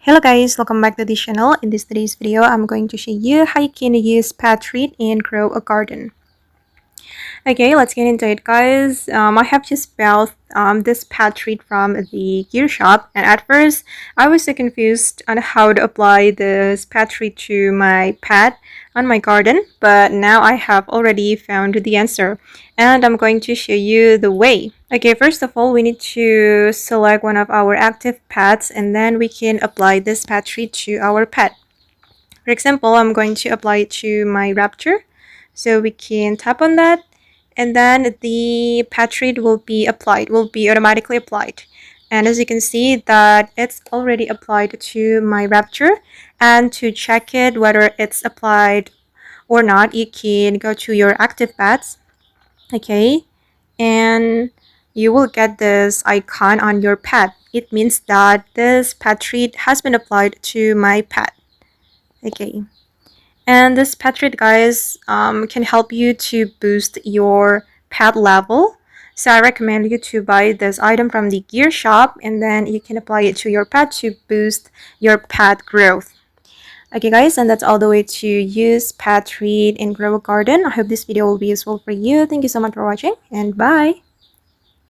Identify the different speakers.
Speaker 1: Hello guys, welcome back to the channel. In this today's video, I'm going to show you how you can use pet treat and grow a garden. Okay, let's get into it guys. I have just bought this pet treat from the gear shop, and at first I was so confused on how to apply this pet treat to my pet on my garden, but now I have already found the answer and I'm going to show you the way. Okay, first of all, we need to select one of our active pets and then we can apply this pet treat to our pet. For example, I'm going to apply it to my raptor. So we can tap on that and then the pet treat will be automatically applied. And as you can see that it's already applied to my raptor. And to check it whether it's applied or not, you can go to your active pets. Okay, and you will get this icon on your pet. It means that this pet treat has been applied to my pet. Okay, and this pet treat guys can help you to boost your pet level. So I recommend you to buy this item from the gear shop and then you can apply it to your pet to boost your pet growth. Okay guys, and that's all the way to use pet treat and grow a garden. I hope this video will be useful for you. Thank you so much for watching and bye.